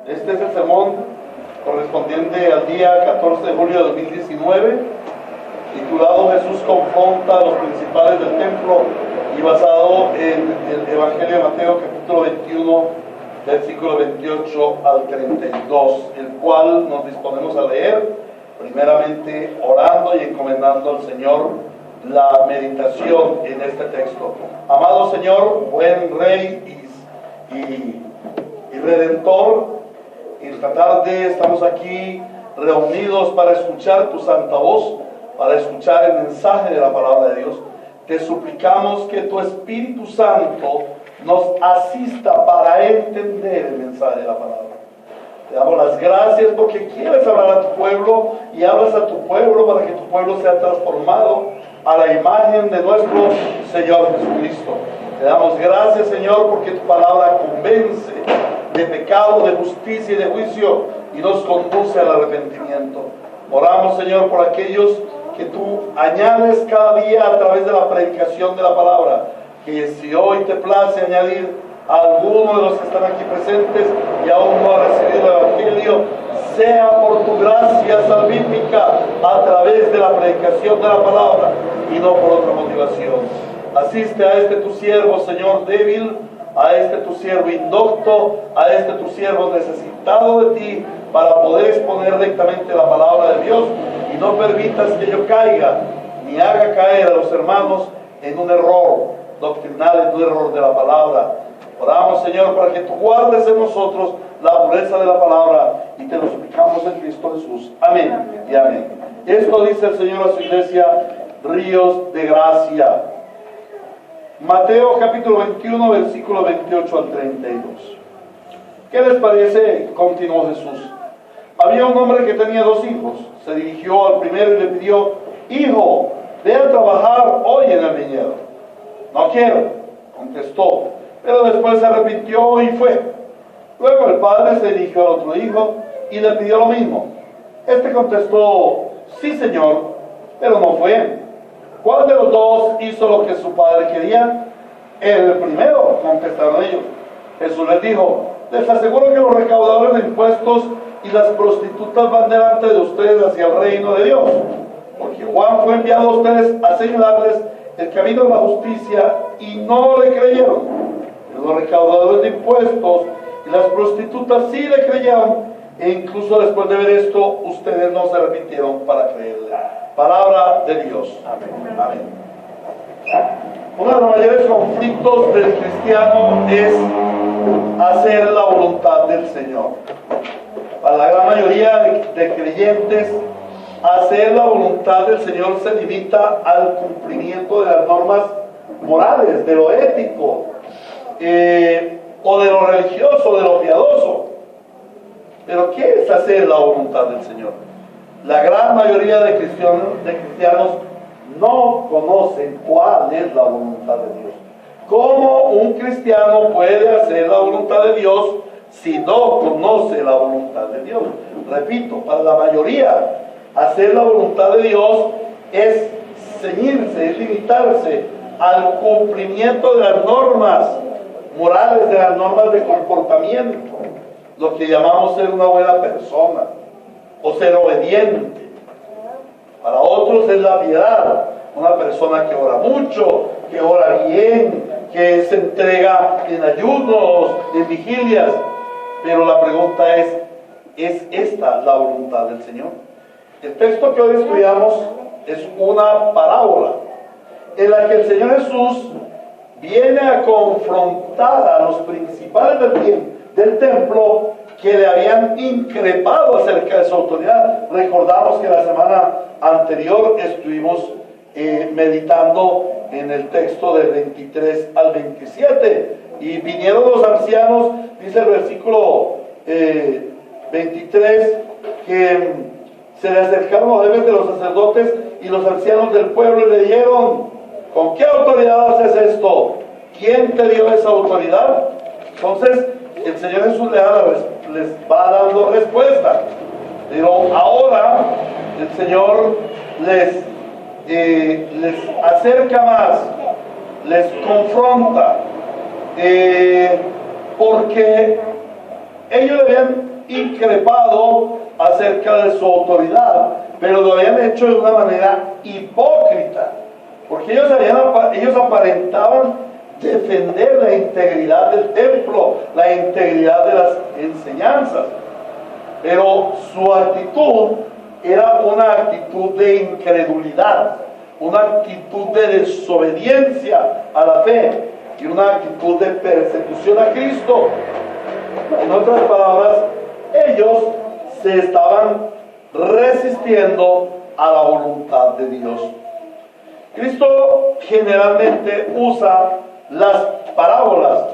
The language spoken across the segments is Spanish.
Este es el sermón correspondiente al día 14 de julio de 2019, titulado Jesús confronta a los principales del templo y basado en el Evangelio de Mateo capítulo 21, versículo 28 al 32, el cual nos disponemos a leer, primeramente orando y encomendando al Señor la meditación en este texto. Amado Señor, buen Rey y Redentor, esta tarde estamos aquí reunidos para escuchar tu santa voz, para escuchar el mensaje de la palabra de Dios. Te suplicamos que tu Espíritu Santo nos asista para entender el mensaje de la palabra. Te damos las gracias porque quieres hablar a tu pueblo y hablas a tu pueblo para que tu pueblo sea transformado a la imagen de nuestro Señor Jesucristo. Te damos gracias, Señor, porque tu palabra convence de pecado, de justicia y de juicio y nos conduce al arrepentimiento. Oramos, Señor, por aquellos que tú añades cada día a través de la predicación de la palabra, que si hoy te place añadir a alguno de los que están aquí presentes y aún no ha recibido el Evangelio, sea por tu gracia salvífica a través de la predicación de la palabra y no por otra motivación. Asiste a este tu siervo, Señor, débil, a este tu siervo indocto, a este tu siervo necesitado de ti, para poder exponer rectamente la palabra de Dios, y no permitas que yo caiga, ni haga caer a los hermanos en un error doctrinal, en un error de la palabra. Oramos, Señor, para que tú guardes en nosotros la pureza de la palabra, y te lo suplicamos en Cristo Jesús. Amén y amén. Esto dice el Señor a su iglesia, ríos de gracia. Mateo capítulo 21, versículo 28 al 32. ¿Qué les parece? Continuó Jesús. Había un hombre que tenía 2 hijos. Se dirigió al primero y le pidió: hijo, ve a trabajar hoy en el viñedo. No quiero, contestó, pero después se arrepintió y fue. Luego el padre se dirigió al otro hijo y le pidió lo mismo. Este contestó: sí, señor, pero no fue. ¿Cuál de los dos hizo lo que su padre quería? El primero, contestaron ellos. Jesús les dijo: les aseguro que los recaudadores de impuestos y las prostitutas van delante de ustedes hacia el reino de Dios, porque Juan fue enviado a ustedes a señalarles el camino de la justicia y no le creyeron. Pero los recaudadores de impuestos y las prostitutas sí le creyeron, e incluso después de ver esto, ustedes no se arrepintieron para creerle. Palabra de Dios. Amén. Amén. Uno de los mayores conflictos del cristiano es hacer la voluntad del Señor. Para la gran mayoría de creyentes, hacer la voluntad del Señor se limita al cumplimiento de las normas morales, de lo ético, o de lo religioso, de lo piadoso. Pero ¿qué es hacer la voluntad del Señor? La gran mayoría de cristianos no conocen cuál es la voluntad de Dios. ¿Cómo un cristiano puede hacer la voluntad de Dios si no conoce la voluntad de Dios? Repito, para la mayoría, hacer la voluntad de Dios es ceñirse, es limitarse al cumplimiento de las normas morales, de las normas de comportamiento, lo que llamamos ser una buena persona o ser obediente. Para otros es la piedad, una persona que ora mucho, que ora bien, que se entrega en ayunos, en vigilias. Pero la pregunta ¿es esta la voluntad del Señor? El texto que hoy estudiamos es una parábola en la que el Señor Jesús viene a confrontar a los principales del templo que le habían increpado acerca de su autoridad. Recordamos que la semana anterior estuvimos meditando en el texto del 23 al 27, y vinieron los ancianos, dice el versículo 23, que se le acercaron los jefes de los sacerdotes y los ancianos del pueblo y le dijeron: ¿con qué autoridad haces esto? ¿Quién te dio esa autoridad? Entonces el Señor Jesús les va dando respuesta, pero ahora el Señor les acerca más, les confronta, porque ellos le habían increpado acerca de su autoridad, pero lo habían hecho de una manera hipócrita, porque ellos aparentaban defender la integridad del templo, la integridad de las enseñanzas, pero su actitud era una actitud de incredulidad, una actitud de desobediencia a la fe y una actitud de persecución a Cristo. En otras palabras, ellos se estaban resistiendo a la voluntad de Dios. Cristo generalmente usa las parábolas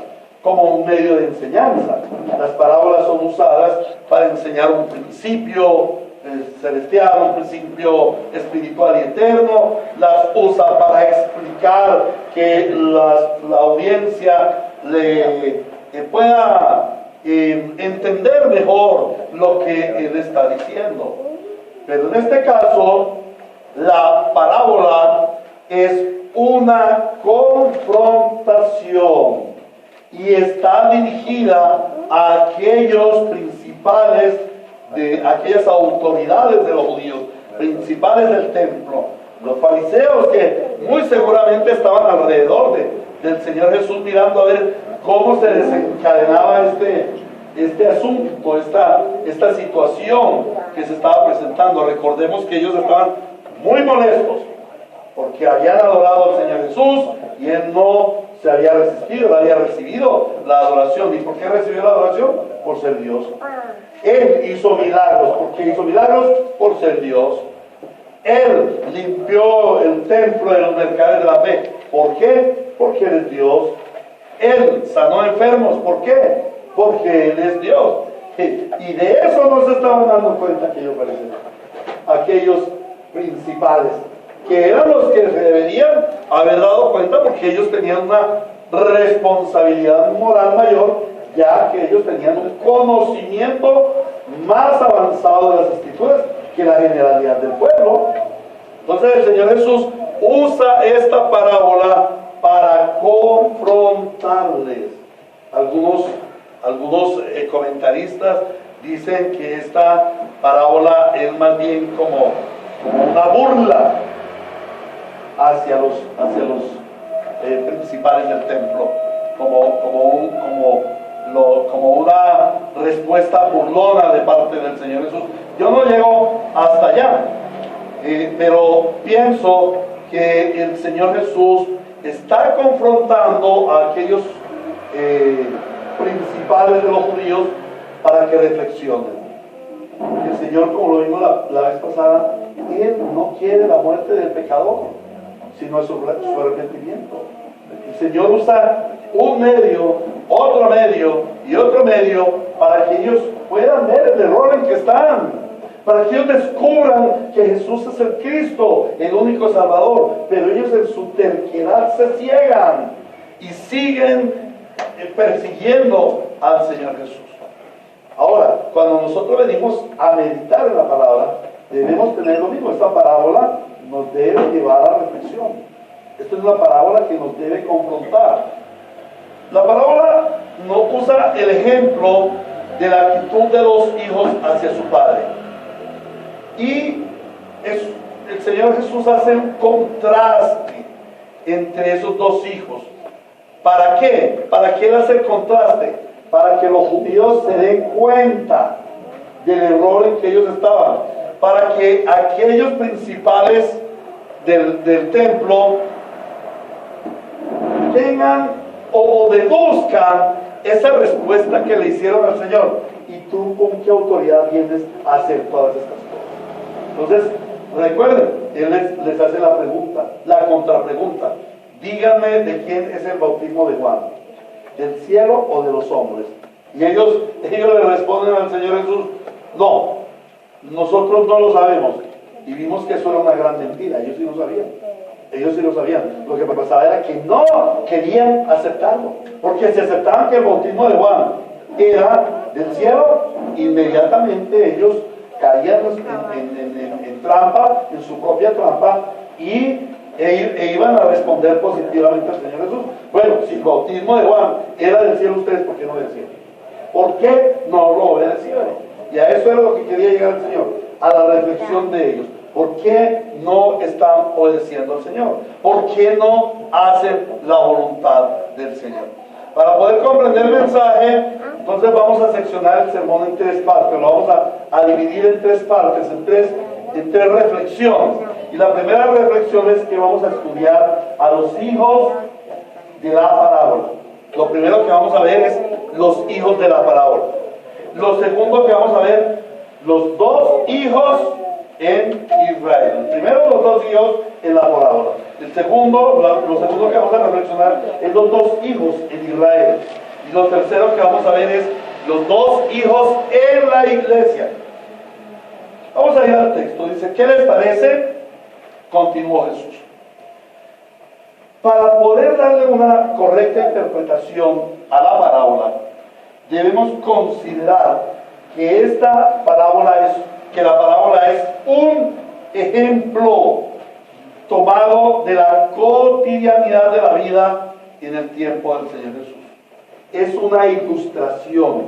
como un medio de enseñanza. Las parábolas son usadas para enseñar un principio celestial, un principio espiritual y eterno. Las usa para explicar que la audiencia le pueda entender mejor lo que él está diciendo. Pero en este caso, la parábola es una confrontación y está dirigida a aquellos principales, de aquellas autoridades de los judíos, principales del templo, los fariseos, que muy seguramente estaban alrededor del Señor Jesús, mirando a ver cómo se desencadenaba este asunto, esta situación que se estaba presentando. Recordemos que ellos estaban muy molestos porque habían adorado al Señor Jesús y él no se había resistido, no había recibido la adoración. ¿Y por qué recibió la adoración? Por ser Dios. Él hizo milagros. ¿Por qué hizo milagros? Por ser Dios. Él limpió el templo de los mercaderes de la fe. ¿Por qué? Porque Él es Dios. Él sanó enfermos. ¿Por qué? Porque Él es Dios. Y de eso no se estaban dando cuenta aquellos principales, que eran los que se deberían haber dado cuenta, porque ellos tenían una responsabilidad moral mayor, ya que ellos tenían un conocimiento más avanzado de las Escrituras que la generalidad del pueblo. Entonces el Señor Jesús usa esta parábola para confrontarles. Algunos comentaristas dicen que esta parábola es más bien como una burla hacia los principales del templo, como una respuesta burlona de parte del Señor Jesús. Yo no llego hasta allá, pero pienso que el Señor Jesús está confrontando a aquellos principales de los judíos para que reflexionen. El Señor, como lo vimos la vez pasada, Él no quiere la muerte del pecador, sino su arrepentimiento. El Señor usa un medio, otro medio y otro medio para que ellos puedan ver el error en que están, para que ellos descubran que Jesús es el Cristo, el único Salvador. Pero ellos en su terquedad se ciegan y siguen persiguiendo al Señor Jesús. Ahora, cuando nosotros venimos a meditar en la palabra, debemos tener lo mismo. Esta parábola nos debe llevar a la reflexión. Esta es una parábola que nos debe confrontar. La parábola no usa el ejemplo de la actitud de los hijos hacia su padre. Y el Señor Jesús hace un contraste entre esos dos hijos. ¿Para qué? ¿Para qué Él hace el contraste? Para que los judíos se den cuenta del error en que ellos estaban, para que aquellos principales del templo tengan o deduzcan esa respuesta que le hicieron al Señor. ¿Y tú con qué autoridad vienes a hacer todas estas cosas? Entonces, recuerden, Él les hace la pregunta, la contrapregunta. Díganme de quién es el bautismo de Juan, ¿del cielo o de los hombres? Y ellos le responden al Señor Jesús: no, nosotros no lo sabemos. Y vimos que eso era una gran mentira. Ellos sí lo sabían. Ellos sí lo sabían. Lo que pasaba era que no querían aceptarlo, porque si aceptaban que el bautismo de Juan era del cielo, inmediatamente ellos caían en trampa, en su propia trampa, e iban a responder positivamente al Señor Jesús. Bueno, si el bautismo de Juan era del cielo, ¿ustedes por qué no decían? ¿Por qué no lo obedecieron? llega el Señor? A la reflexión de ellos. ¿Por qué no están obedeciendo al Señor? ¿Por qué no hacen la voluntad del Señor? Para poder comprender el mensaje, entonces vamos a seccionar el sermón en tres partes. Lo vamos a dividir en tres partes, en tres reflexiones. Y la primera reflexión es que vamos a estudiar a los hijos de la parábola. Lo primero que vamos a ver es los hijos de la parábola. Lo segundo que vamos a ver, los dos hijos en Israel. El primero, los dos hijos en la parábola. El segundo, lo segundo que vamos a reflexionar es los dos hijos en Israel. Y lo tercero que vamos a ver es los dos hijos en la iglesia. Vamos a ir al texto. Dice, ¿qué les parece? Continuó Jesús. Para poder darle una correcta interpretación a la parábola, debemos considerar que la parábola es un ejemplo tomado de la cotidianidad de la vida en el tiempo del Señor Jesús. Es una ilustración,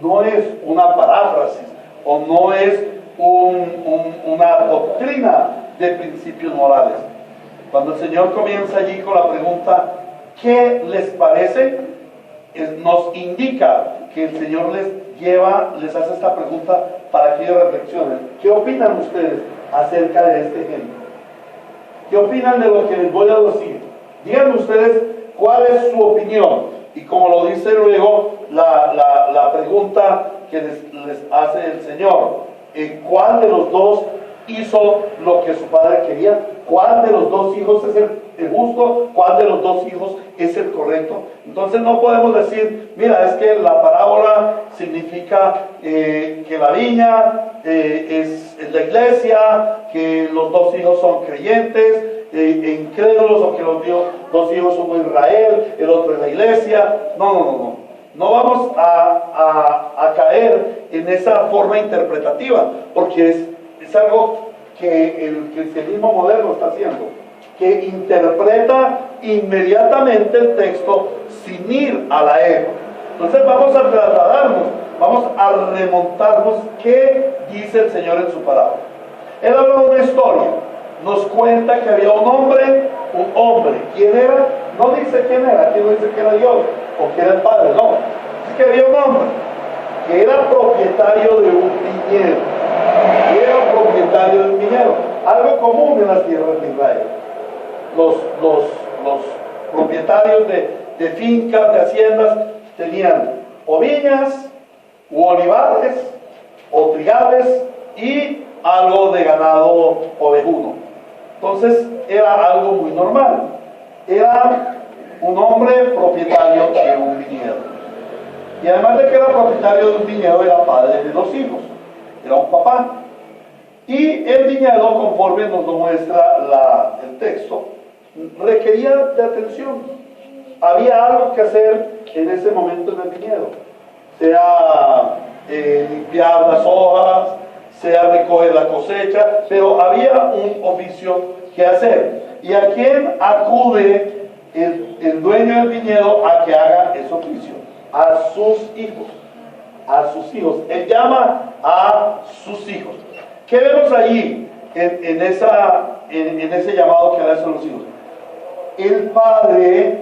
no es una paráfrasis o no es una doctrina de principios morales. Cuando el Señor comienza allí con la pregunta, ¿qué les parece? Nos indica que el Señor les hace esta pregunta para que ellos reflexionen. ¿Qué opinan ustedes acerca de este ejemplo? ¿Qué opinan de lo que les voy a decir? Díganme ustedes cuál es su opinión. Y como lo dice luego la pregunta que les hace el Señor, ¿cuál de los dos hizo lo que su padre quería? ¿Cuál de los dos hijos es el justo? ¿Cuál de los dos hijos es el correcto? Entonces no podemos decir, mira, es que la parábola significa que la viña es la iglesia, que los dos hijos son creyentes, incrédulos, o que los dos hijos son Israel, el otro es la iglesia. No. No vamos a caer en esa forma interpretativa, porque es algo que el cristianismo moderno está haciendo, que interpreta inmediatamente el texto sin ir a la época. Entonces vamos a trasladarnos, vamos a remontarnos qué dice el Señor en su parábola. Él habla de una historia, nos cuenta que había un hombre. ¿Quién era? No dice quién era, aquí no dice que era Dios o que era el Padre, no. Dice que había un hombre que era propietario de un viñedo. Algo común en las tierras de Israel. Los propietarios de fincas, de haciendas, tenían o viñas, u olivares, o trigales, y algo de ganado ovejuno. Entonces era algo muy normal. Era un hombre propietario de un viñedo. Y además de que era propietario de un viñedo, era padre de 2 hijos. Era un papá. Y el viñedo, conforme nos lo muestra el texto, requería de atención. Había algo que hacer en ese momento en el viñedo. Sea limpiar las hojas, sea recoger la cosecha, pero había un oficio que hacer. ¿Y a quién acude el dueño del viñedo a que haga ese oficio? A sus hijos. A sus hijos. Él llama a sus hijos. ¿Qué vemos allí en ese llamado que le hacen los hijos? El padre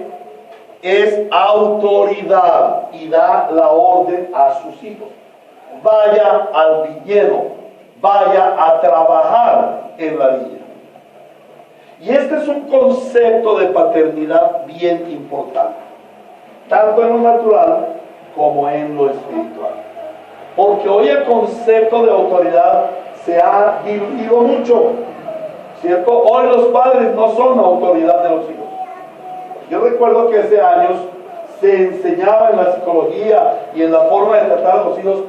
es autoridad y da la orden a sus hijos. Vaya al viñedo, vaya a trabajar en la viña. Y este es un concepto de paternidad bien importante, tanto en lo natural como en lo espiritual. Porque hoy el concepto de autoridad se ha diluido mucho, ¿cierto? Hoy los padres no son autoridad de los hijos. Yo recuerdo que hace años se enseñaba en la psicología y en la forma de tratar a los hijos: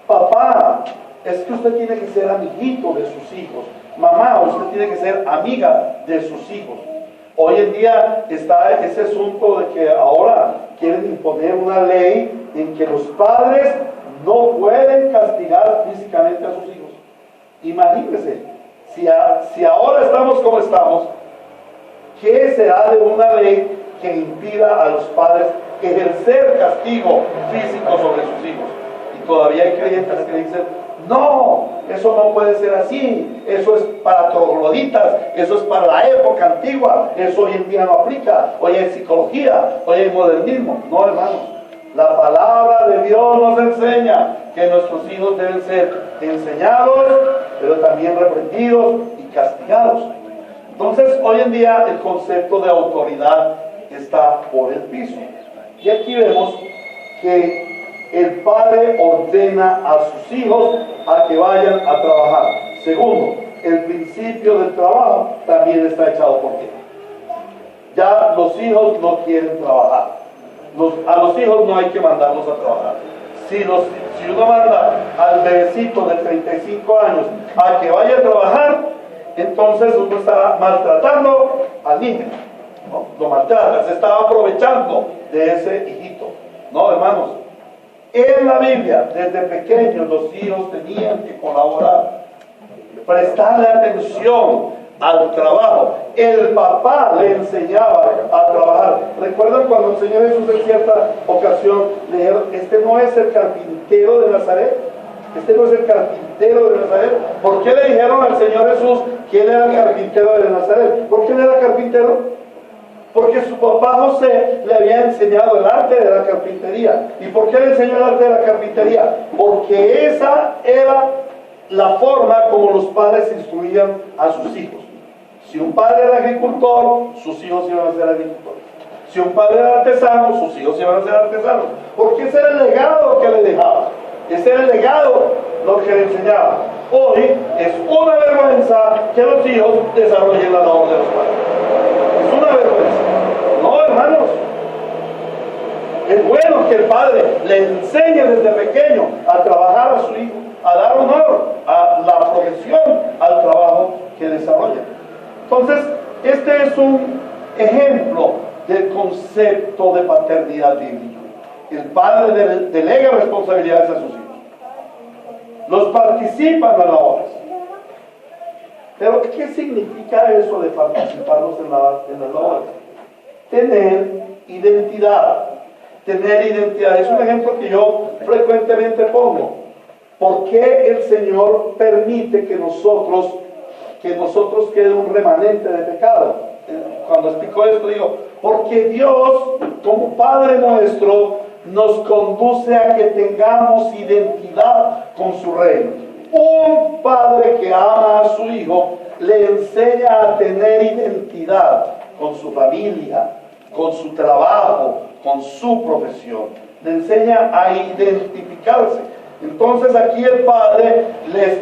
papá, es que usted tiene que ser amiguito de sus hijos. Mamá, usted tiene que ser amiga de sus hijos. Hoy en día está ese asunto de que ahora quieren imponer una ley en que los padres no pueden castigar físicamente a sus hijos. Imagínense, si ahora estamos como estamos, ¿qué será de una ley que impida a los padres ejercer castigo físico sobre sus hijos? todavía hay creyentes que dicen, no, eso no puede ser así, eso es para trogloditas, eso es para la época antigua, eso hoy en día no aplica, hoy hay psicología, hoy hay modernismo. No, hermanos, la palabra de Dios nos enseña que nuestros hijos deben ser enseñados, pero también reprendidos y castigados. Entonces, hoy en día el concepto de autoridad está por el piso. Y aquí vemos que el padre ordena a sus hijos a que vayan a trabajar. Segundo, el principio del trabajo también está echado por tierra. Ya los hijos no quieren trabajar. A los hijos no hay que mandarlos a trabajar. Si uno manda al bebecito de 35 años a que vaya a trabajar, entonces uno estará maltratando al niño, ¿no? Lo maltrata, se está aprovechando de ese hijito. No, hermanos, en la Biblia, desde pequeños los hijos tenían que colaborar, prestarle atención al trabajo. El papá le enseñaba a trabajar. ¿Recuerdan cuando el Señor Jesús en cierta ocasión le dijeron, este no es el carpintero de Nazaret? Este no es el carpintero de Nazaret. ¿Por qué le dijeron al Señor Jesús que él era el carpintero de Nazaret? ¿Por qué él era carpintero? Porque su papá José le había enseñado el arte de la carpintería. ¿Y por qué le enseñó el arte de la carpintería? Porque esa era la forma como los padres instruían a sus hijos. Si un padre era agricultor, sus hijos iban a ser agricultores. Si un padre era artesano, sus hijos iban a ser artesanos. Porque ese era el legado que le dejaba. Ese era el legado, lo que le enseñaba. Hoy es una vergüenza que los hijos desarrollen la labor de los padres. Es una vergüenza. No, hermanos. Es bueno que el padre le enseñe desde pequeño a trabajar a su hijo, a dar honor a la profesión, al trabajo que desarrolla. Entonces, este es un ejemplo del concepto de paternidad bíblica. El padre delega responsabilidades a sus hijos. Los participan en las obras. Pero, ¿qué significa eso de participarlos en las obras? Tener identidad. Tener identidad. Es un ejemplo que yo frecuentemente pongo. ¿Por qué el Señor permite que nosotros quede un remanente de pecado? Cuando explico esto digo, porque Dios, como Padre nuestro, nos conduce a que tengamos identidad con su reino. Un padre que ama a su hijo le enseña a tener identidad con su familia, con su trabajo, con su profesión. Le enseña a identificarse. Entonces aquí el padre le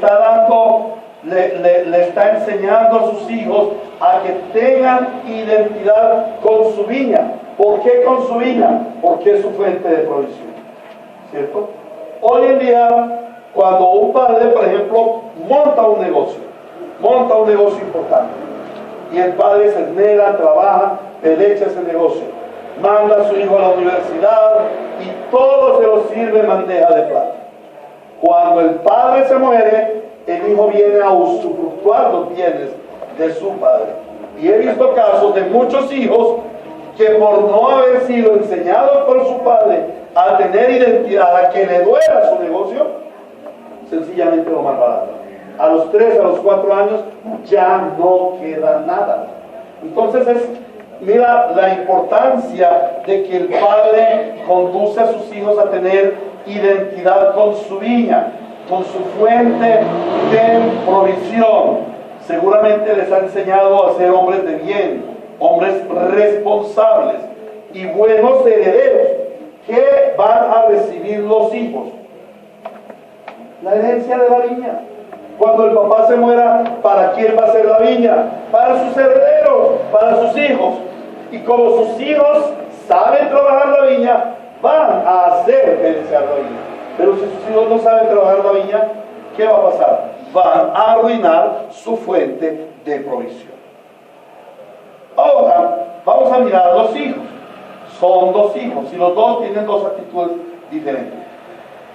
está enseñando a sus hijos a que tengan identidad con su viña. ¿Por qué con su viña? Porque es su fuente de provisión, ¿cierto? Hoy en día, cuando un padre, por ejemplo, monta un negocio importante, y el padre se esmera, trabaja, pelecha ese negocio, manda a su hijo a la universidad y todo se lo sirve en bandeja de plata. Cuando el padre se muere, el hijo viene a usufructuar los bienes de su padre. Y he visto casos de muchos hijos que por no haber sido enseñados por su padre a tener identidad, a que le duela su negocio, sencillamente lo malbaratan. A los 3, a los 4 años ya no queda nada. Entonces mira la importancia de que el padre conduce a sus hijos a tener identidad con su viña, con su fuente de provisión. Seguramente les ha enseñado a ser hombres de bien, hombres responsables y buenos herederos. ¿Qué van a recibir los hijos? La herencia de la viña. Cuando el papá se muera, ¿para quién va a ser la viña? Para sus herederos, para sus hijos. Y como sus hijos saben trabajar la viña, van a hacer herenciar la viña. Pero si sus hijos no saben trabajar la viña, ¿qué va a pasar? Van a arruinar su fuente de provisión. Ahora, vamos a mirar a los hijos. Son 2 hijos y los 2 tienen 2 actitudes diferentes.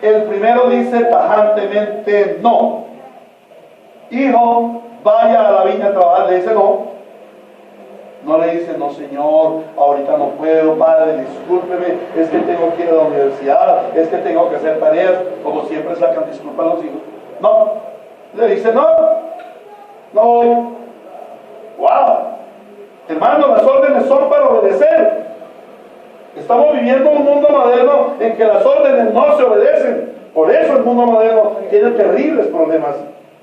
El primero dice tajantemente no. Hijo, vaya a la viña a trabajar. Le dice no. No le dicen, no Señor, ahorita no puedo, Padre, discúlpeme, es que tengo que ir a la universidad, es que tengo que hacer tareas, como siempre sacan disculpas a los hijos. No, le dicen, no voy. ¡Wow! Hermanos, las órdenes son para obedecer. Estamos viviendo un mundo moderno en que las órdenes no se obedecen. Por eso el mundo moderno tiene terribles problemas.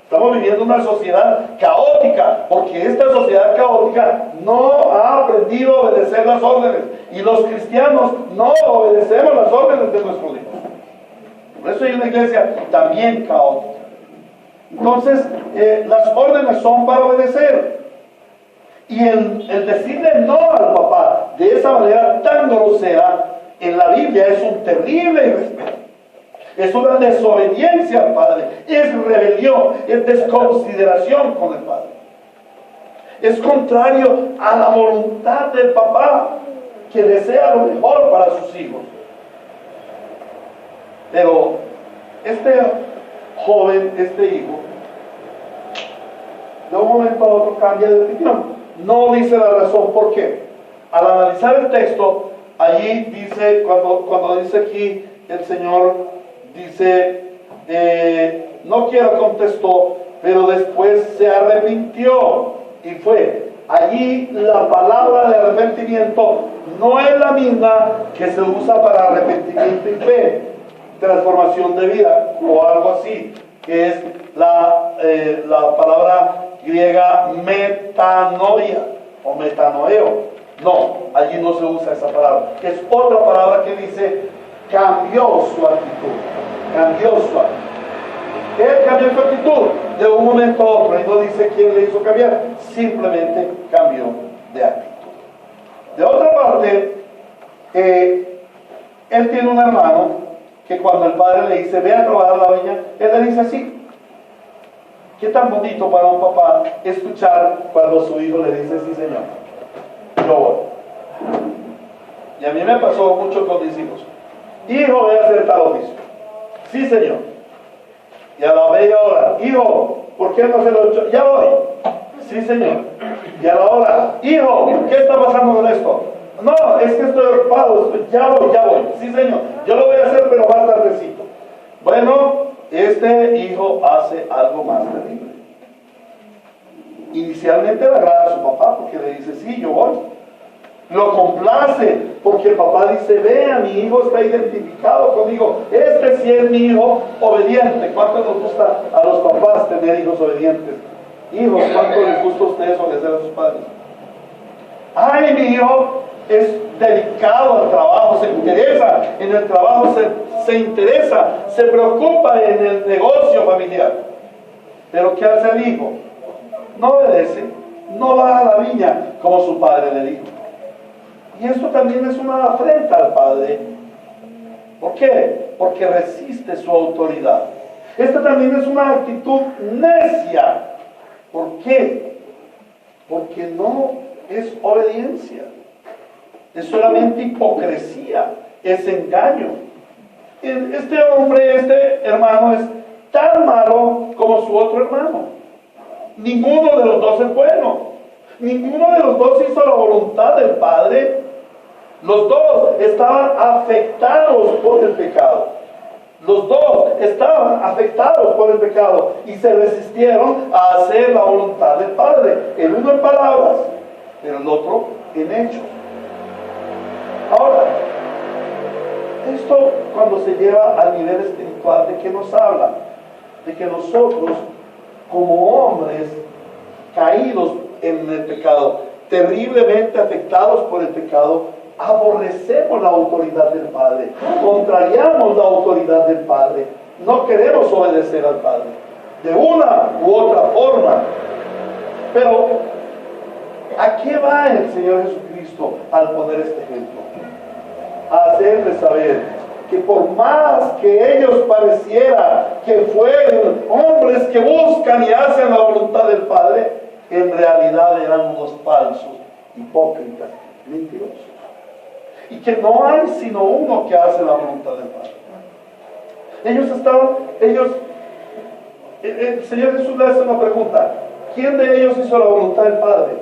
Estamos viviendo una sociedad caótica, porque esta sociedad caótica no ha aprendido a obedecer las órdenes. Y los cristianos no obedecemos las órdenes de nuestros hijos. Por eso hay una iglesia también caótica. Entonces, las órdenes son para obedecer. Y el decirle no al papá de esa manera tan grosera en la Biblia es un terrible irrespeto. Es una desobediencia al Padre, es rebelión, es desconsideración con el Padre. Es contrario a la voluntad del papá, que desea lo mejor para sus hijos. Pero este joven, este hijo, de un momento a otro cambia de opinión. No dice la razón por qué. Al analizar el texto, allí dice, cuando dice aquí el Señor, dice, no quiero, contestó, pero después se arrepintió y fue. Allí la palabra de arrepentimiento no es la misma que se usa para arrepentimiento y fe, transformación de vida o algo así, que es la palabra griega metanoia o metanoeo. No, allí no se usa esa palabra. Es otra palabra que dice cambió su actitud. Cambió su actitud. Él cambió su actitud de un momento a otro. Y no dice quién le hizo cambiar. Simplemente cambió de actitud. De otra parte, él tiene un hermano que cuando el padre le dice ve a trabajar la viña, él le dice así. Qué tan bonito para un papá escuchar cuando su hijo le dice sí señor, yo voy. Y a mí me pasó mucho con mis hijos. Hijo, voy a hacer tal oficio. Sí señor. Y a la media hora, hijo, ¿por qué no se lo he hecho? Ya voy. Sí señor. Y a la hora, hijo, ¿qué está pasando con esto? No, es que estoy ocupado, ya voy. Sí señor, yo lo voy a hacer pero más tardecito. Bueno, este hijo hace algo más terrible. Inicialmente le agrada a su papá porque le dice, sí, yo voy. Lo complace porque el papá dice, vea, mi hijo está identificado conmigo. Este sí es mi hijo obediente. ¿Cuánto nos gusta a los papás tener hijos obedientes? Hijos, ¿cuánto les gusta a ustedes obedecer a sus padres? Ay, mi hijo es dedicado al trabajo, se interesa en el trabajo, se interesa, se preocupa en el negocio familiar. Pero ¿qué hace el hijo? No obedece, no va a la viña como su padre le dijo. Y esto también es una afrenta al padre. ¿Por qué? Porque resiste su autoridad. Esta también es una actitud necia. ¿Por qué? Porque no es obediencia. Es solamente hipocresía, es engaño. Este hombre, este hermano es tan malo como su otro hermano. Ninguno de los dos es bueno. Ninguno de los dos hizo la voluntad del Padre. Los dos estaban afectados por el pecado. Los dos estaban afectados por el pecado y se resistieron a hacer la voluntad del Padre. El uno en palabras, pero el otro en hechos. Ahora, esto cuando se lleva al nivel espiritual, ¿de qué nos habla? De que nosotros, como hombres caídos en el pecado, terriblemente afectados por el pecado, aborrecemos la autoridad del Padre, contrariamos la autoridad del Padre, no queremos obedecer al Padre, de una u otra forma. Pero, ¿a qué va el Señor Jesucristo al poner este ejemplo? A hacerles saber que por más que ellos pareciera que fueron hombres que buscan y hacen la voluntad del Padre, en realidad eran unos falsos, hipócritas, mentirosos. Y que no hay sino uno que hace la voluntad del Padre. El Señor Jesús le hace una pregunta: ¿quién de ellos hizo la voluntad del Padre?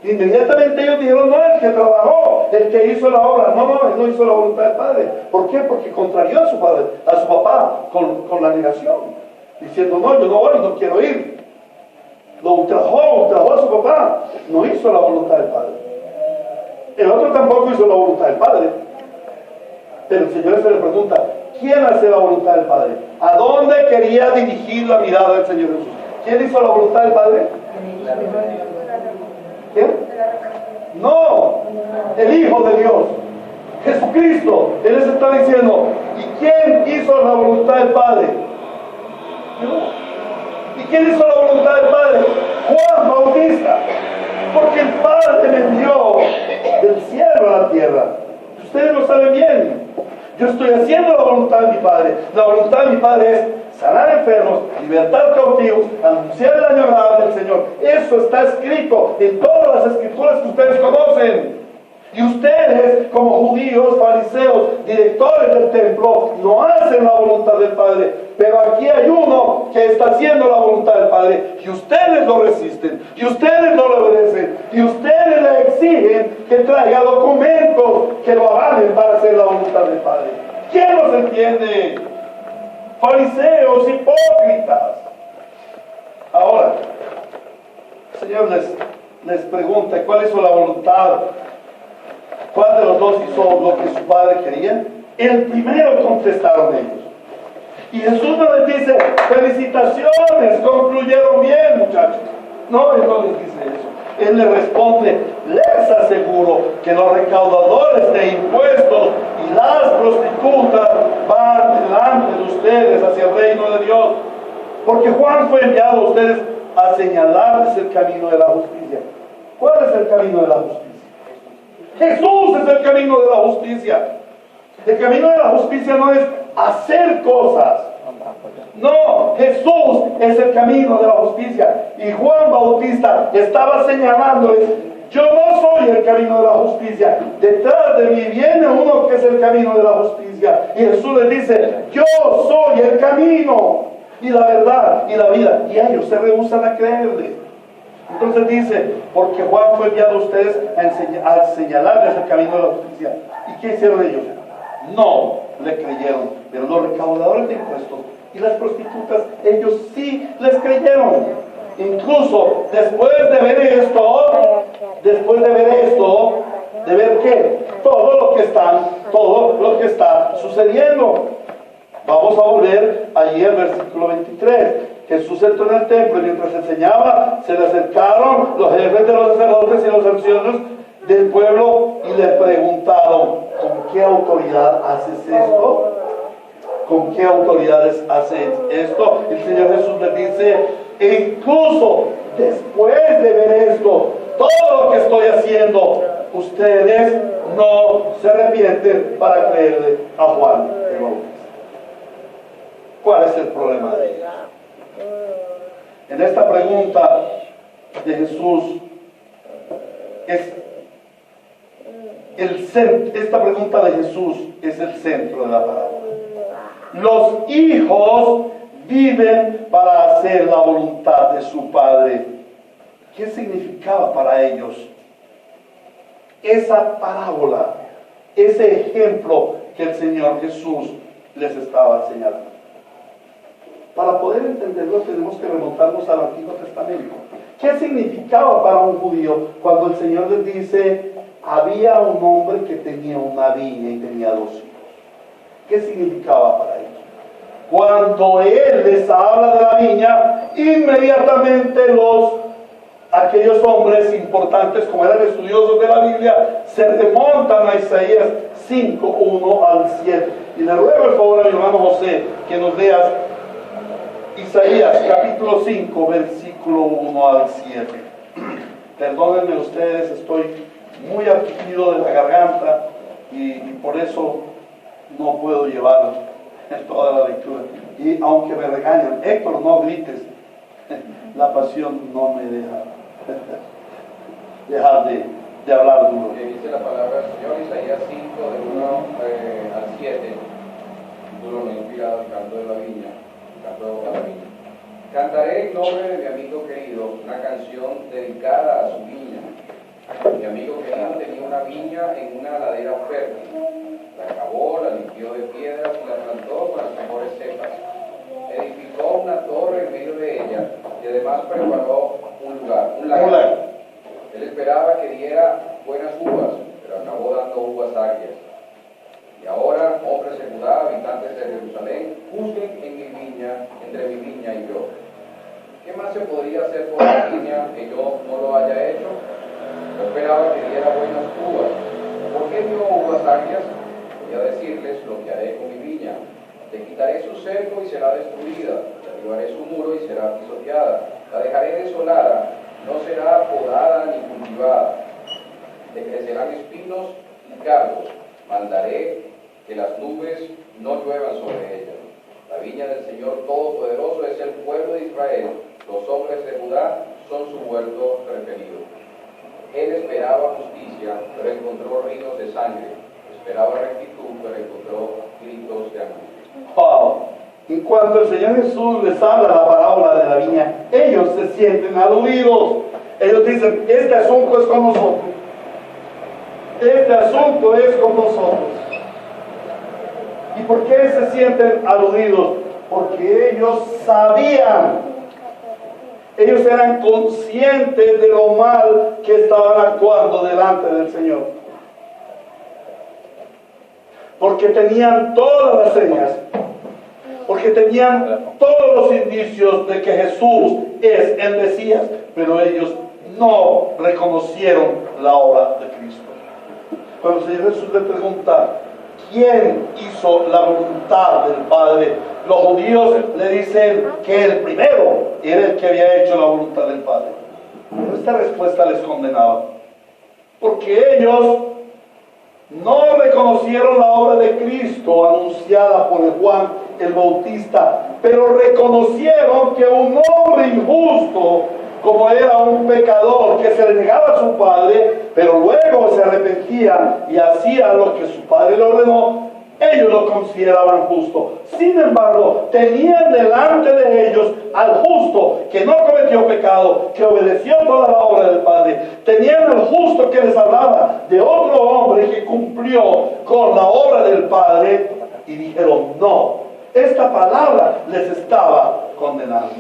Inmediatamente ellos dijeron, no, el que trabajó, el que hizo la obra. No, él no hizo la voluntad del Padre. ¿Por qué? Porque contrarió a su padre, a su papá, con la negación. Diciendo, no, yo no voy, no quiero ir. Lo ultrajó a su papá. No hizo la voluntad del Padre. El otro tampoco hizo la voluntad del Padre. Pero el Señor se le pregunta, ¿quién hace la voluntad del Padre? ¿A dónde quería dirigir la mirada del Señor Jesús? ¿Quién hizo la voluntad del Padre? ¿Quién? No, el Hijo de Dios, Jesucristo. Él les está diciendo, ¿y quién hizo la voluntad del Padre? ¿Y quién hizo la voluntad del Padre? Juan Bautista. Porque el Padre me envió del cielo a la tierra. Ustedes lo saben bien. Yo estoy haciendo la voluntad de mi Padre. La voluntad de mi Padre es sanar enfermos, libertar cautivos, anunciar el año agradable del Señor. Eso está escrito en todas las escrituras que ustedes conocen. Y ustedes, como judíos, fariseos, directores del templo, no hacen la voluntad del Padre. Pero aquí hay uno que está haciendo la voluntad del Padre. Y ustedes lo resisten. Y ustedes no lo obedecen. Y ustedes le exigen que traiga documentos que lo avalen para hacer la voluntad del Padre. ¿Quién los entiende? Fariseos, hipócritas. Ahora, el Señor les pregunta, ¿cuál hizo la voluntad? ¿Cuál de los dos hizo lo que su padre quería? El primero contestaron ellos. Y Jesús no les dice, felicitaciones, concluyeron bien, muchachos. No, Él no les dice eso. Él les responde, les aseguro que los recaudadores de impuestos y las prostitutas van delante de ustedes hacia el reino de Dios. Porque Juan fue enviado a ustedes a señalarles el camino de la justicia. ¿Cuál es el camino de la justicia? Jesús es el camino de la justicia. El camino de la justicia no es hacer cosas. No, Jesús es el camino de la justicia. Y Juan Bautista estaba señalándoles, yo no soy el camino de la justicia. Detrás de mí viene uno que es el camino de la justicia. Y Jesús les dice, yo soy el camino y la verdad y la vida. Y ellos se rehúsan a creerle. Entonces dice, porque Juan fue enviado a ustedes a señalarles el camino de la justicia. ¿Y qué hicieron ellos? No le creyeron. Pero los recaudadores de impuestos y las prostitutas, ellos sí les creyeron. Incluso después de ver esto, de ver qué, todo lo que está sucediendo. Vamos a volver allí al versículo 23. Jesús entró en el templo y mientras enseñaba, se le acercaron los jefes de los sacerdotes y los ancianos del pueblo y le preguntaron, ¿con qué autoridad haces esto? ¿Con qué autoridades haces esto? El Señor Jesús les dice, incluso después de ver esto, todo lo que estoy haciendo, ustedes no se arrepienten para creerle a Juan el Bautista. ¿Cuál es el problema de ellos? En esta pregunta de Jesús esta pregunta de Jesús es el centro de la parábola. Los hijos viven para hacer la voluntad de su padre. ¿Qué significaba para ellos esa parábola, ese ejemplo que el Señor Jesús les estaba señalando? Para poder entenderlo tenemos que remontarnos al Antiguo Testamento. ¿Qué significaba para un judío cuando el Señor les dice, había un hombre que tenía una viña y tenía 2 hijos? ¿Qué significaba para ellos? Cuando Él les habla de la viña, inmediatamente aquellos hombres importantes, como eran estudiosos de la Biblia, se remontan a Isaías 5, 1 al 7. Y le ruego el favor a mi hermano José que nos leas Isaías capítulo 5, versículo 1 al 7. Perdónenme ustedes, estoy muy afligido de la garganta y por eso no puedo llevar toda la lectura. Y aunque me regañan, Héctor, no grites, la pasión no me deja dejar de hablar duro. Dice la palabra del Señor, Isaías 5, del 1 al 7, título no inspirado, el canto de la viña. Cantaré en nombre de mi amigo querido una canción dedicada a su viña. Mi amigo Caín tenía una viña en una ladera fértil. La cavó, la limpió de piedras y la plantó con las mejores cepas. Edificó una torre en medio de ella y además preparó un lagar. Él esperaba que diera buenas uvas, pero acabó dando uvas agrias. Y ahora, hombres de Judá, habitantes de Jerusalén, juzguen entre mi viña y yo. ¿Qué más se podría hacer por la viña que yo no lo haya hecho? Yo esperaba que diera buenas uvas. ¿Por qué dio uvas agrias? Voy a decirles lo que haré con mi viña. Le quitaré su cerco y será destruida. Derribaré su muro y será pisoteada. La dejaré desolada, no será podada ni cultivada. Le crecerán espinos y cardos. Mandaré que las nubes no lluevan sobre ella. La viña del Señor Todopoderoso es el pueblo de Israel. Los hombres de Judá son su huerto preferido. Él esperaba justicia, pero encontró ríos de sangre. Esperaba rectitud, pero encontró gritos de angustia. Wow. En cuanto el Señor Jesús les habla la parábola de la viña, ellos se sienten aludidos. Ellos dicen, este asunto es con nosotros. Este asunto es con nosotros. ¿Y por qué se sienten aludidos? Porque ellos sabían, ellos eran conscientes de lo mal que estaban actuando delante del Señor. Porque tenían todas las señas, porque tenían todos los indicios de que Jesús es el Mesías, pero ellos no reconocieron la obra de Cristo. Cuando el Señor Jesús le pregunta, ¿quién hizo la voluntad del Padre? Los judíos le dicen que el primero era el que había hecho la voluntad del Padre. Pero esta respuesta les condenaba, porque ellos no reconocieron la obra de Cristo anunciada por Juan el Bautista, pero reconocieron que un hombre injusto, como era un pecador que se le negaba a su padre, pero luego se arrepentía y hacía lo que su padre le ordenó, ellos lo consideraban justo. Sin embargo, tenían delante de ellos al justo que no cometió pecado, que obedeció toda la obra del Padre. Tenían al justo que les hablaba de otro hombre que cumplió con la obra del Padre, y dijeron, no, esta palabra les estaba condenando.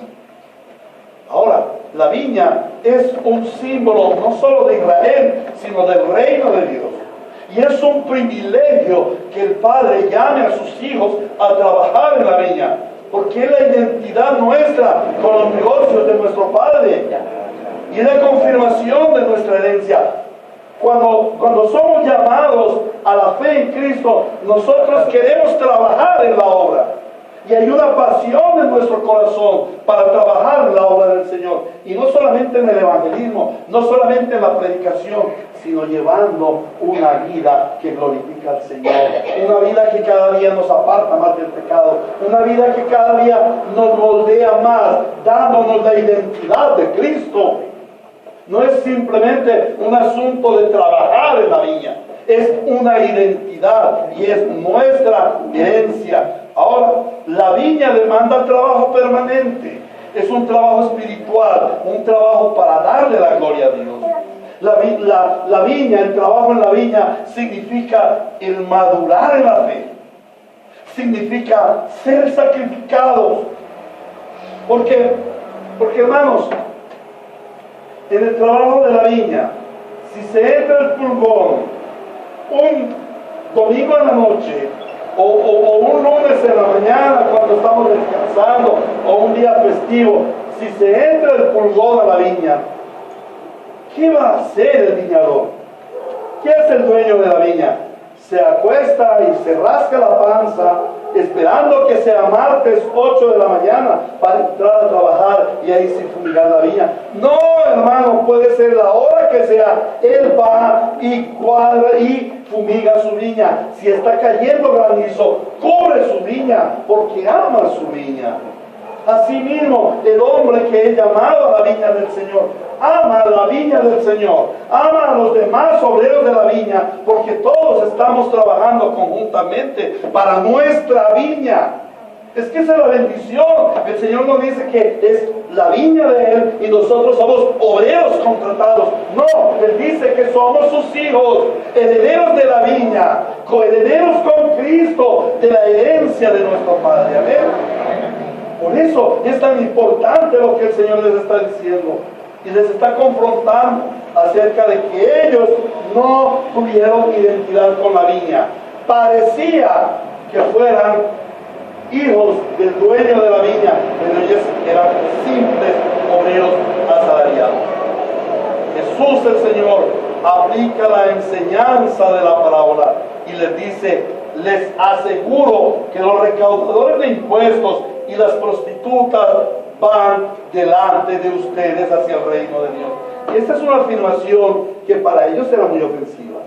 Ahora, la viña es un símbolo no solo de Israel, sino del reino de Dios. Y es un privilegio que el Padre llame a sus hijos a trabajar en la viña, porque es la identidad nuestra con los negocios de nuestro Padre y es la confirmación de nuestra herencia. Cuando somos llamados a la fe en Cristo, nosotros queremos trabajar en la obra. Y hay una pasión en nuestro corazón para trabajar en la obra del Señor. Y no solamente en el evangelismo, no solamente en la predicación, sino llevando una vida que glorifica al Señor. Una vida que cada día nos aparta más del pecado. Una vida que cada día nos moldea más, dándonos la identidad de Cristo. No es simplemente un asunto de trabajar en la viña. Es una identidad y es nuestra herencia. Ahora, la viña demanda trabajo permanente. Es un trabajo espiritual, un trabajo para darle la gloria a Dios. La viña, el trabajo en la viña significa el madurar en la fe. Significa ser sacrificados. Porque hermanos, en el trabajo de la viña, si se entra el pulgón un domingo en la noche, o un lunes en la mañana cuando estamos descansando, o un día festivo, si se entra el pulgón a la viña, ¿qué va a hacer el viñador? ¿Qué es el dueño de la viña? Se acuesta y se rasca la panza esperando que sea martes 8 de la mañana para entrar a trabajar y ahí sí fumigar la viña. No, hermano, puede ser la hora que sea, él va y cuadra y fumiga su viña. Si está cayendo granizo, cubre su viña porque ama su viña. Asimismo, el hombre que es llamado a la viña del Señor, ama la viña del Señor, ama a los demás obreros de la viña, porque todos estamos trabajando conjuntamente para nuestra viña. Es que esa es la bendición. El Señor nos dice que es la viña de Él y nosotros somos obreros contratados. No, Él dice que somos sus hijos, herederos de la viña, coherederos con Cristo de la herencia de nuestro Padre. Amén. Por eso es tan importante lo que el Señor les está diciendo y les está confrontando acerca de que ellos no tuvieron identidad con la viña. Parecía que fueran hijos del dueño de la viña, pero ellos eran simples obreros asalariados. Jesús el Señor aplica la enseñanza de la parábola y les dice: les aseguro que los recaudadores de impuestos y las prostitutas van delante de ustedes hacia el reino de Dios. Y esta es una afirmación que para ellos era muy ofensiva.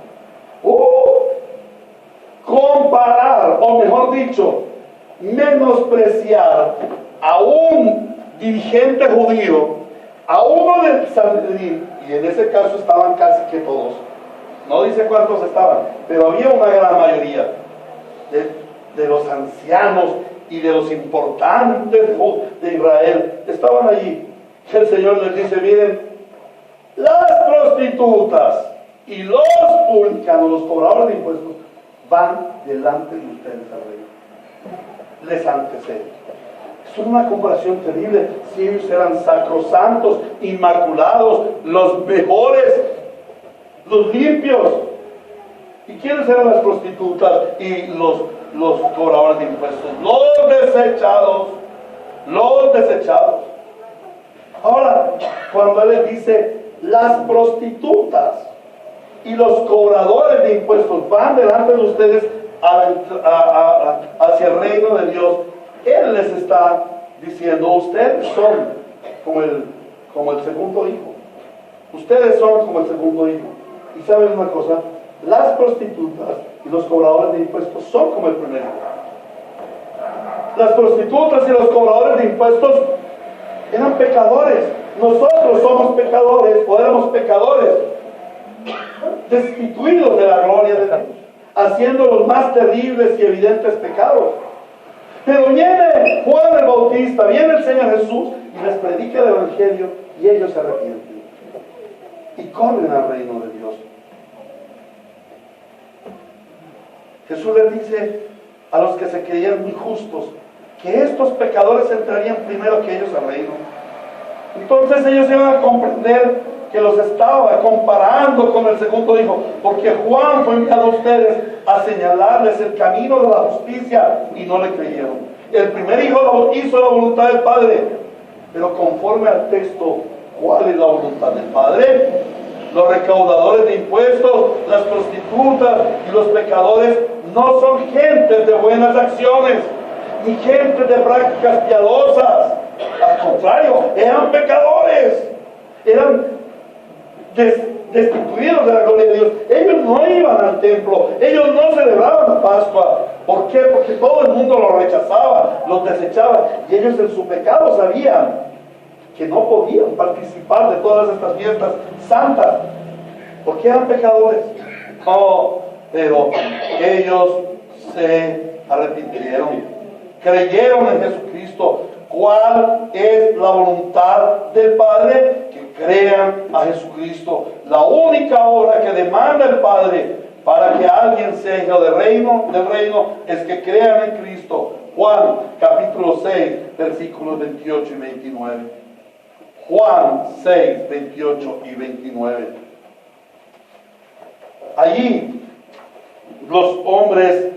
Comparar, o mejor dicho, menospreciar a un dirigente judío, a uno del Sanedrín, y en ese caso estaban casi que todos, no dice cuántos estaban, pero había una gran mayoría de los ancianos y de los importantes de Israel, estaban allí. El Señor les dice: miren, las prostitutas y los publicanos, los cobradores de impuestos, van delante de ustedes al reino. Les antecede. Es una comparación terrible. Si ellos eran sacrosantos, inmaculados, los mejores, los limpios, ¿y quiénes eran las prostitutas y los cobradores de impuestos? Los desechados. Ahora, cuando Él les dice: las prostitutas y los cobradores de impuestos van delante de ustedes hacia el reino de Dios, Él les está diciendo: ustedes son como el segundo hijo. Ustedes son como el segundo hijo. Y saben una cosa, las prostitutas y los cobradores de impuestos son como el primer hijo. Las prostitutas y los cobradores de impuestos eran pecadores. Nosotros somos pecadores, o éramos pecadores, destituidos de la gloria de Dios, haciendo los más terribles y evidentes pecados. Pero viene Juan el Bautista, viene el Señor Jesús y les predica el Evangelio, y ellos se arrepienten y corren al reino de Dios. Jesús les dice a los que se creían muy justos que estos pecadores entrarían primero que ellos al reino. Entonces ellos iban a comprender que los estaba comparando con el segundo hijo, porque Juan fue enviado a ustedes a señalarles el camino de la justicia y no le creyeron. El primer hijo hizo la voluntad del Padre, pero conforme al texto, ¿cuál es la voluntad del Padre? Los recaudadores de impuestos, las prostitutas y los pecadores no son gentes de buenas acciones, ni gentes de prácticas piadosas. Al contrario, eran pecadores, eran destituidos de la gloria de Dios. Ellos no iban al templo, ellos no celebraban la Pascua. ¿Por qué? Porque todo el mundo los rechazaba, los desechaba, y ellos en su pecado sabían que no podían participar de todas estas fiestas santas, porque eran pecadores. Oh, pero ellos se arrepintieron, creyeron en Jesucristo. ¿Cuál es la voluntad del Padre? Que crean a Jesucristo. La única obra que demanda el Padre para que alguien sea hijo del reino es que crean en Cristo. Juan capítulo 6 versículos 28 y 29. Juan 6, 28 y 29. Allí los hombres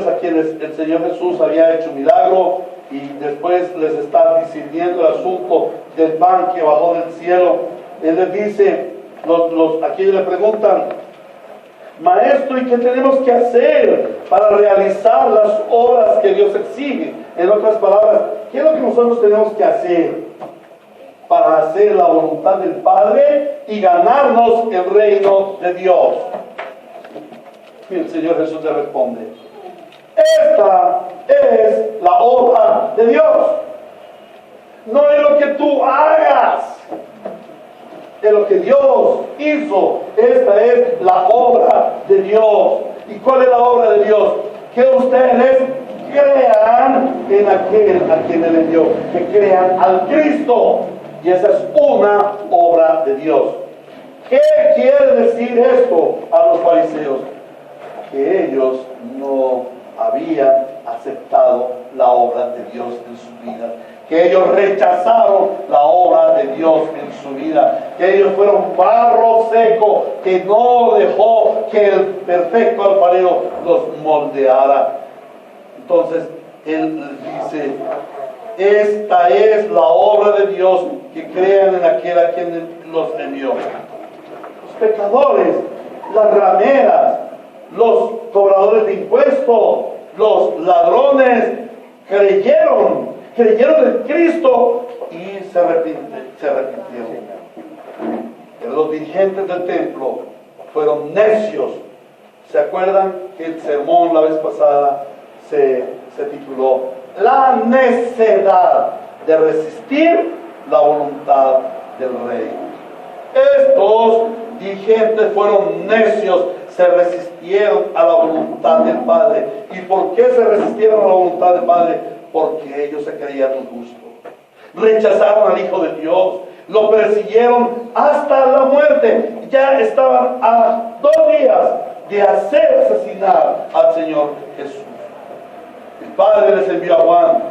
a quienes el Señor Jesús había hecho milagro, y después les está discerniendo el asunto del pan que bajó del cielo. Él les dice, aquellos le preguntan: Maestro, ¿y qué tenemos que hacer para realizar las obras que Dios exige? En otras palabras, ¿qué es lo que nosotros tenemos que hacer para hacer la voluntad del Padre y ganarnos el reino de Dios? Y el Señor Jesús le responde: esta es la obra de Dios. No es lo que tú hagas, es lo que Dios hizo. Esta es la obra de Dios. ¿Y cuál es la obra de Dios? Que ustedes crean en aquel a quien Él envió, que crean al Cristo. Y esa es una obra de Dios. ¿Qué quiere decir esto a los fariseos? Que ellos no habían aceptado la obra de Dios en su vida, que ellos rechazaron la obra de Dios en su vida, que ellos fueron barro seco, que no dejó que el perfecto alfarero los moldeara. Entonces Él dice: esta es la obra de Dios, que crean en aquel a quien los envió. Los pecadores, las rameras, los cobradores de impuestos, los ladrones, creyeron en Cristo y se arrepintieron. Pero los dirigentes del templo fueron necios. ¿Se acuerdan que el sermón la vez pasada se tituló La necedad de resistir la voluntad del rey? Estos dirigentes fueron necios, se resistieron a la voluntad del Padre. ¿Y por qué se resistieron a la voluntad del Padre? Porque ellos se creían lo justo. Rechazaron al Hijo de Dios, lo persiguieron hasta la muerte. Ya estaban a 2 días de hacer asesinar al Señor Jesús. El Padre les envió a Juan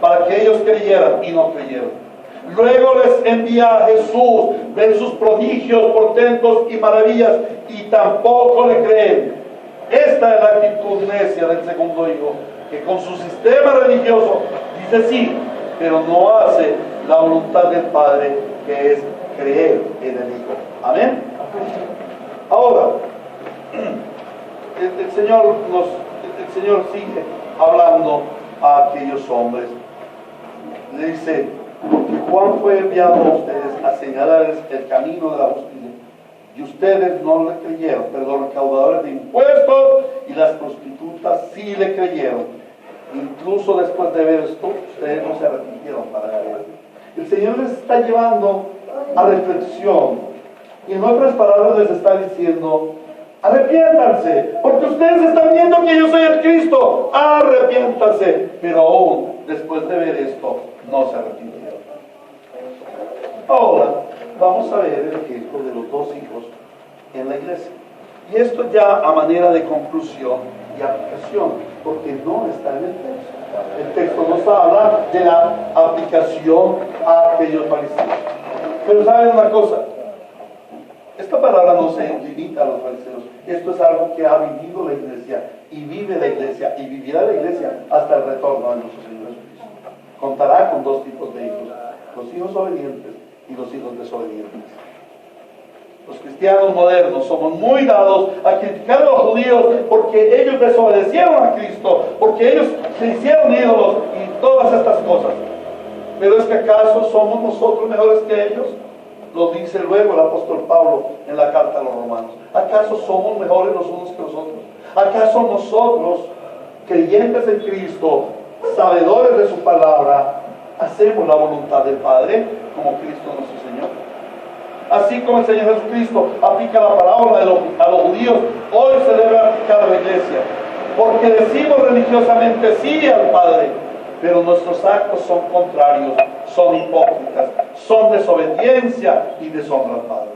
para que ellos creyeran y no creyeron. Luego les envía a Jesús, ven sus prodigios, portentos y maravillas y tampoco le creen. Esta es la actitud necia del segundo hijo, que con su sistema religioso dice sí, pero no hace la voluntad del Padre, que es creer en el Hijo. Amén. Ahora, el Señor sigue hablando a aquellos hombres. Le dice: Juan fue enviado a ustedes a señalarles el camino de la justicia, y ustedes no le creyeron, pero los recaudadores de impuestos y las prostitutas sí le creyeron. Incluso después de ver esto, ustedes no se arrepintieron para creer. El Señor les está llevando a reflexión, y en otras palabras les está diciendo: arrepiéntanse, porque ustedes están viendo que yo soy el Cristo. Arrepiéntanse. Pero aún después de ver esto, no se arrepintieron. Ahora vamos a ver el ejemplo de los 2 hijos en la iglesia. Y esto ya a manera de conclusión y aplicación, porque no está en el texto. El texto nos habla de la aplicación a aquellos fariseos. Pero ¿saben una cosa? Esta palabra no se limita a los fariseos. Esto es algo que ha vivido la iglesia, y vive la iglesia, y vivirá la iglesia hasta el retorno de nuestro Señor Jesucristo. Contará con 2 tipos de hijos: los hijos obedientes y los hijos desobedientes. Los cristianos modernos somos muy dados a criticar a los judíos porque ellos desobedecieron a Cristo, porque ellos se hicieron ídolos y todas estas cosas. Pero ¿es que acaso somos nosotros mejores que ellos? Lo dice luego el apóstol Pablo en la carta a los romanos. ¿Acaso somos mejores los unos que los otros? ¿Acaso nosotros, creyentes en Cristo, sabedores de su palabra, hacemos la voluntad del Padre como Cristo nuestro Señor? Así como el Señor Jesucristo aplica la parábola a los judíos, hoy se debe aplicar a la iglesia, porque decimos religiosamente sí al Padre, pero nuestros actos son contrarios, son hipócritas, son desobediencia y deshonra al Padre.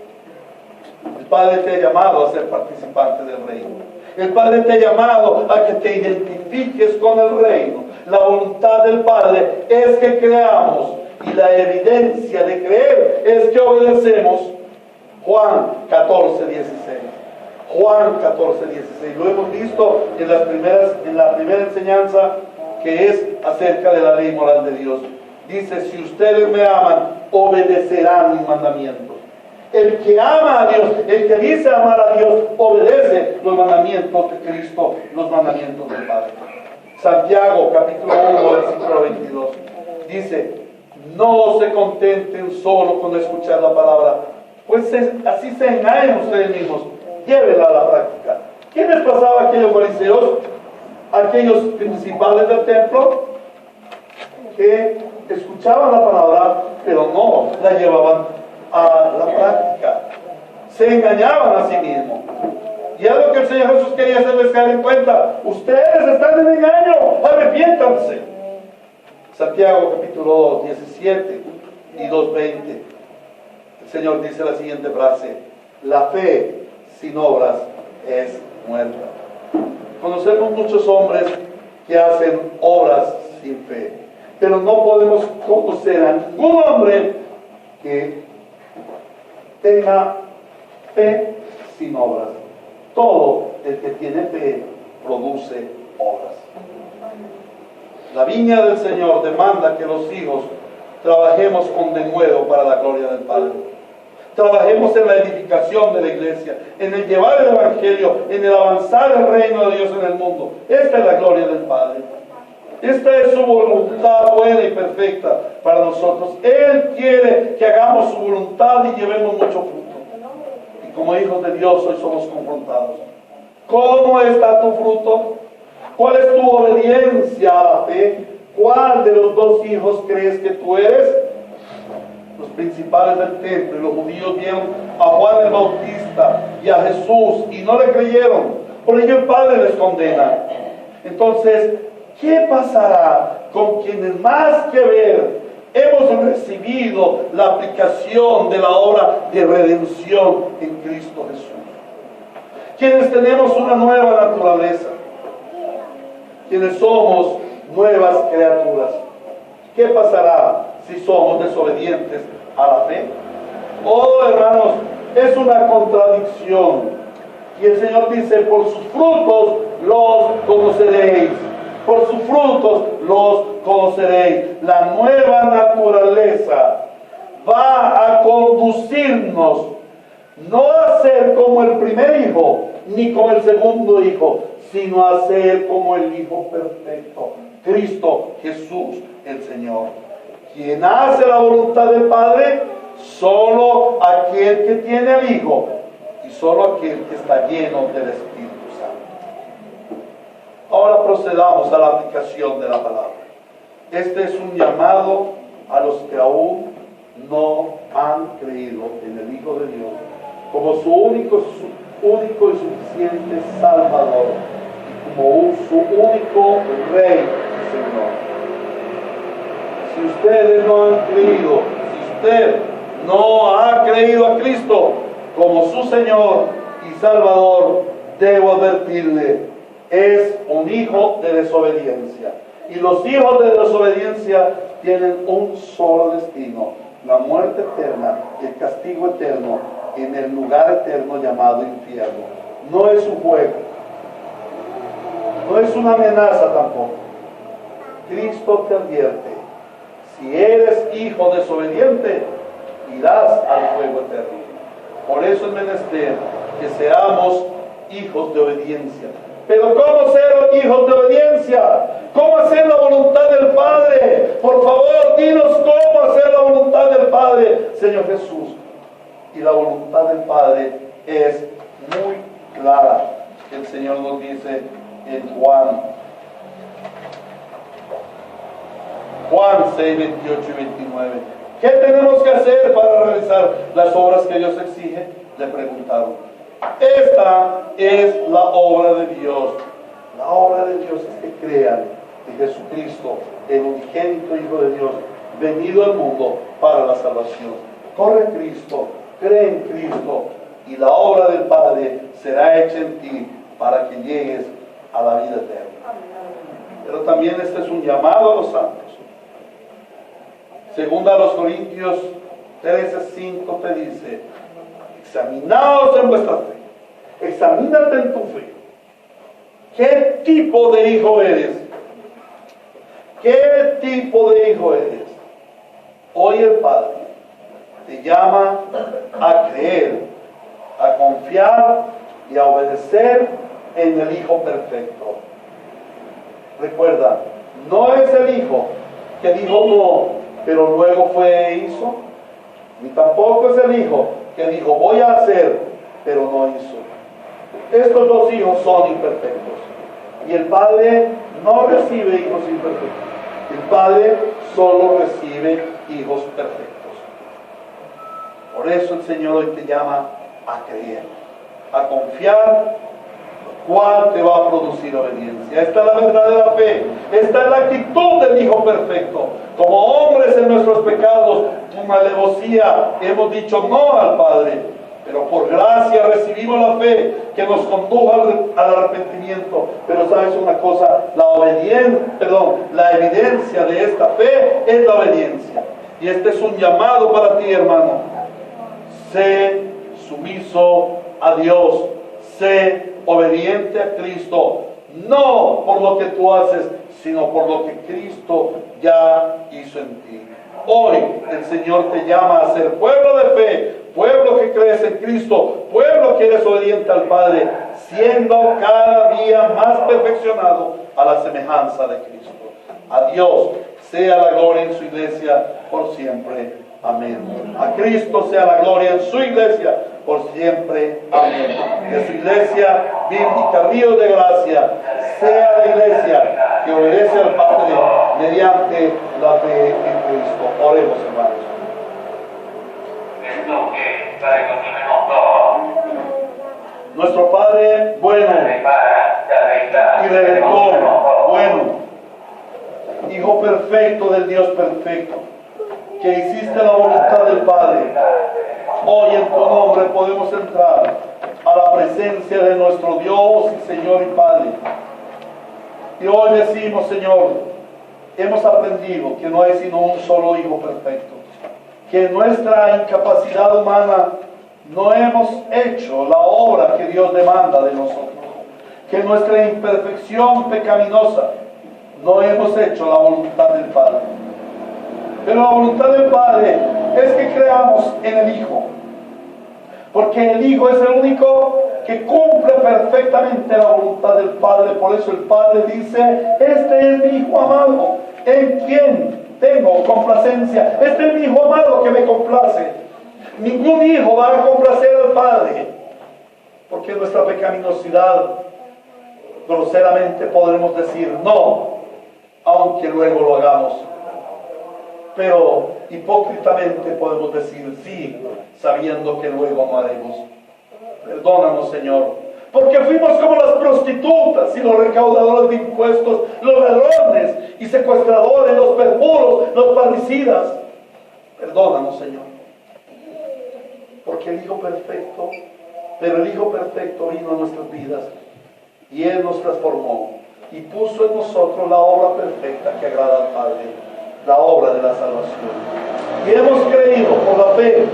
El Padre te ha llamado a ser participante del reino. El Padre te ha llamado a que te identifiques con el reino. La voluntad del Padre es que creamos, y la evidencia de creer es que obedecemos. Juan 14:16. Juan 14:16. Lo hemos visto en la primera enseñanza, que es acerca de la ley moral de Dios. Dice: si ustedes me aman, obedecerán mis mandamientos. El que ama a Dios, el que dice amar a Dios, obedece los mandamientos de Cristo, los mandamientos del Padre. Santiago capítulo 1 versículo 22 dice: no se contenten solo con escuchar la palabra, pues así se engañan ustedes mismos. Llévenla a la práctica. ¿Qué les pasaba a aquellos fariseos, aquellos principales del templo, que escuchaban la palabra pero no la llevaban a la práctica? Se engañaban a sí mismos. Y es lo que el Señor Jesús quería hacerles caer en cuenta. Ustedes están en engaño, arrepiéntanse. Santiago capítulo 2, 17 y 2:20. El Señor dice la siguiente frase: la fe sin obras es muerta. Conocemos muchos hombres que hacen obras sin fe, pero no podemos conocer a ningún hombre que tenga fe sin obras. Todo el que tiene fe produce obras. La viña del Señor demanda que los hijos trabajemos con denuedo para la gloria del Padre. Trabajemos en la edificación de la iglesia, en el llevar el Evangelio, en el avanzar el reino de Dios en el mundo. Esta es la gloria del Padre. Esta es su voluntad buena y perfecta para nosotros. Él quiere que hagamos su voluntad y llevemos mucho fruto. Y como hijos de Dios hoy somos confrontados. ¿Cómo está tu fruto? ¿Cuál es tu obediencia a la fe? ¿Cuál de los dos hijos crees que tú eres? Los principales del templo y los judíos vieron a Juan el Bautista y a Jesús y no le creyeron. Por ello el Padre les condena. Entonces, ¿qué pasará con quienes más que ver hemos recibido la aplicación de la obra de redención en Cristo Jesús? Quienes tenemos una nueva naturaleza, quienes somos nuevas criaturas. ¿Qué pasará si somos desobedientes a la fe? Oh, hermanos, es una contradicción. Y el Señor dice: por sus frutos los conoceréis. Por sus frutos los conoceréis. La nueva naturaleza va a conducirnos no a ser como el primer hijo, ni como el segundo hijo, sino a ser como el Hijo perfecto, Cristo Jesús el Señor. Quien hace la voluntad del Padre, solo aquel que tiene al Hijo, y solo aquel que está lleno del Espíritu Santo. Ahora procedamos a la aplicación de la palabra. Este es un llamado a los que aún no han creído en el Hijo de Dios como su único y suficiente Salvador, y como su único Rey y Señor. Si ustedes no han creído, si usted no ha creído a Cristo como su Señor y Salvador, debo advertirle: es un hijo de desobediencia. Y los hijos de desobediencia tienen un solo destino: la muerte eterna, el castigo eterno, en el lugar eterno llamado infierno. No es un juego, no es una amenaza tampoco. Cristo te advierte: si eres hijo desobediente, irás al fuego eterno. Por eso es menester que seamos hijos de obediencia. Pero ¿cómo ser hijos de obediencia? ¿Cómo hacer la voluntad del Padre? Por favor, dinos cómo hacer la voluntad del Padre, Señor Jesús. Y la voluntad del Padre es muy clara. El Señor nos dice en Juan 6, 28 y 29. ¿Qué tenemos que hacer para realizar las obras que Dios exige? Le preguntaron. Esta es la obra de Dios. La obra de Dios es que crean en Jesucristo, el unigénito Hijo de Dios, venido al mundo para la salvación. Corre a Cristo, cree en Cristo, y la obra del Padre será hecha en ti para que llegues a la vida eterna. Pero también este es un llamado a los santos. Segunda a los Corintios 13:5 te dice: examinaos en vuestra fe, examínate en tu fe. ¿Qué tipo de hijo eres? ¿Qué tipo de hijo eres? Hoy el Padre te llama a creer, a confiar y a obedecer en el Hijo perfecto. Recuerda, no es el Hijo que dijo no, pero luego fue e hizo, ni tampoco es el Hijo que dijo voy a hacer, pero no hizo. Estos dos hijos son imperfectos, y el Padre no recibe hijos imperfectos. El Padre solo recibe hijos perfectos. Por eso el Señor hoy te llama a creer. a confiar, ¿cuál te va a producir obediencia? Esta es la verdadera fe, esta es la actitud del Hijo perfecto. Como hombres en nuestros pecados, con alevosía, hemos dicho no al Padre, pero por gracia recibimos la fe que nos condujo al arrepentimiento. Pero sabes una cosa, la evidencia de esta fe es la obediencia. Y este es un llamado para ti, hermano. Sé sumiso a Dios, sé obediente a Cristo, no por lo que tú haces, sino por lo que Cristo ya hizo en ti. Hoy el Señor te llama a ser pueblo de fe, pueblo que crees en Cristo, pueblo que eres obediente al Padre, siendo cada día más perfeccionado a la semejanza de Cristo. A Dios sea la gloria en su iglesia por siempre. Amén. A Cristo sea la gloria en su iglesia por siempre. Amén. Que su iglesia bíblica, Río de Gracia, sea la iglesia que obedece al Padre mediante la fe en Cristo. Oremos, hermanos. Nuestro Padre bueno y Redentor bueno, Hijo perfecto del Dios perfecto, que hiciste la voluntad del Padre, hoy en tu nombre podemos entrar a la presencia de nuestro Dios y Señor y Padre. Y hoy decimos, Señor, hemos aprendido que no hay sino un solo Hijo perfecto, que en nuestra incapacidad humana no hemos hecho la obra que Dios demanda de nosotros, que en nuestra imperfección pecaminosa no hemos hecho la voluntad del Padre. Pero la voluntad del Padre es que creamos en el Hijo, porque el Hijo es el único que cumple perfectamente la voluntad del Padre. Por eso el Padre dice: este es mi Hijo amado, en quien tengo complacencia. Este es mi Hijo amado que me complace. Ningún hijo va a complacer al Padre, porque en nuestra pecaminosidad groseramente podremos decir no, aunque luego lo hagamos. Pero hipócritamente podemos decir sí, sabiendo que luego no haremos. Perdónanos, Señor, porque fuimos como las prostitutas y los recaudadores de impuestos, los ladrones y secuestradores, los perjuros, los parricidas. Perdónanos, Señor, porque el Hijo perfecto, pero el Hijo perfecto vino a nuestras vidas y Él nos transformó y puso en nosotros la obra perfecta que agrada al Padre, la obra de la salvación. Y hemos creído por la fe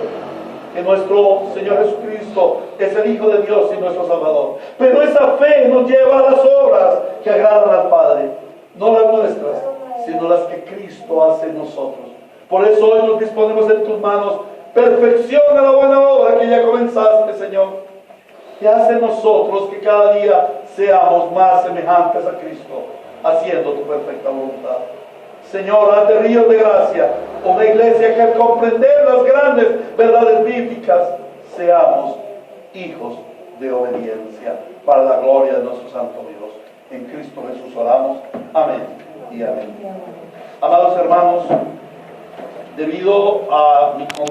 que nuestro Señor Jesucristo es el Hijo de Dios y nuestro Salvador. Pero esa fe nos lleva a las obras que agradan al Padre, no las nuestras, sino las que Cristo hace en nosotros. Por eso hoy nos disponemos en tus manos. Perfecciona la buena obra que ya comenzaste, Señor, y hace en nosotros que cada día seamos más semejantes a Cristo, haciendo tu perfecta voluntad. Señor, haz de Ríos de Gracia una iglesia que al comprender las grandes verdades bíblicas seamos hijos de obediencia para la gloria de nuestro Santo Dios. En Cristo Jesús oramos. Amén y amén. Amados hermanos, debido a mi